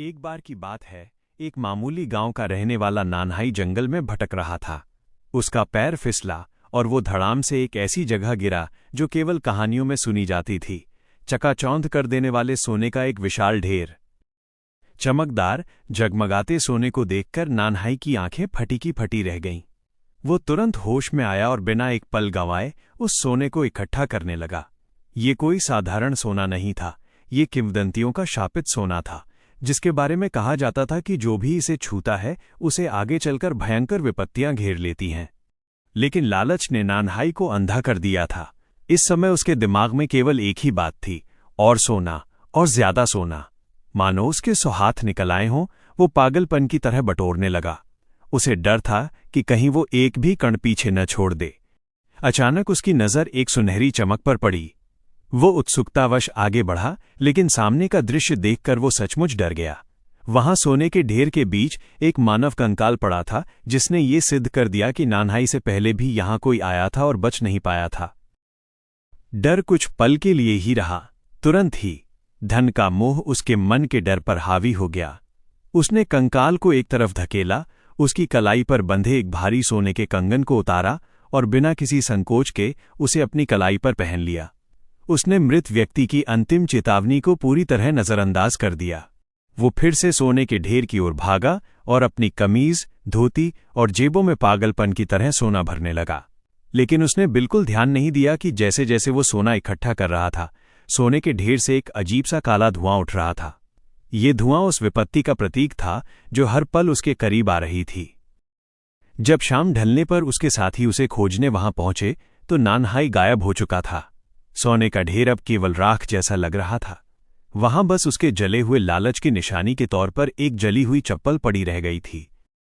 एक बार की बात है, एक मामूली गांव का रहने वाला नानहाई जंगल में भटक रहा था। उसका पैर फिसला और वो धड़ाम से एक ऐसी जगह गिरा जो केवल कहानियों में सुनी जाती थी। चकाचौंध कर देने वाले सोने का एक विशाल ढेर। चमकदार जगमगाते सोने को देखकर नानहाई की आंखें फटी की फटी रह गईं। वो तुरंत होश में आया और बिना एक पल गंवाए उस सोने को इकट्ठा करने लगा। ये कोई साधारण सोना नहीं था, ये किंवदंतियों का शापित सोना था, जिसके बारे में कहा जाता था कि जो भी इसे छूता है उसे आगे चलकर भयंकर विपत्तियां घेर लेती हैं। लेकिन लालच ने नानहाई को अंधा कर दिया था। इस समय उसके दिमाग में केवल एक ही बात थी, और सोना, और ज्यादा सोना। मानो उसके 100 हाथ निकल आए हों, वो पागलपन की तरह बटोरने लगा। उसे डर था कि कहीं वो एक भी कण पीछे न छोड़ दे। अचानक उसकी नजर एक सुनहरी चमक पर पड़ी। वो उत्सुकतावश आगे बढ़ा, लेकिन सामने का दृश्य देखकर वो सचमुच डर गया। वहां सोने के ढेर के बीच एक मानव कंकाल पड़ा था, जिसने ये सिद्ध कर दिया कि नानहाई से पहले भी यहां कोई आया था और बच नहीं पाया था। डर कुछ पल के लिए ही रहा, तुरंत ही धन का मोह उसके मन के डर पर हावी हो गया। उसने कंकाल को एक तरफ धकेला, उसकी कलाई पर बंधे एक भारी सोने के कंगन को उतारा और बिना किसी संकोच के उसे अपनी कलाई पर पहन लिया। उसने मृत व्यक्ति की अंतिम चेतावनी को पूरी तरह नजरअंदाज कर दिया। वो फिर से सोने के ढेर की ओर भागा और अपनी कमीज, धोती और जेबों में पागलपन की तरह सोना भरने लगा। लेकिन उसने बिल्कुल ध्यान नहीं दिया कि जैसे जैसे वो सोना इकट्ठा कर रहा था, सोने के ढेर से एक अजीब सा काला धुआं उठ रहा था। ये धुआं उस विपत्ति का प्रतीक था जो हर पल उसके करीब आ रही थी। जब शाम ढलने पर उसके साथी उसे खोजने वहां पहुंचे तो नानहाई गायब हो चुका था। सोने का ढेर अब केवल राख जैसा लग रहा था। वहां बस उसके जले हुए लालच की निशानी के तौर पर एक जली हुई चप्पल पड़ी रह गई थी।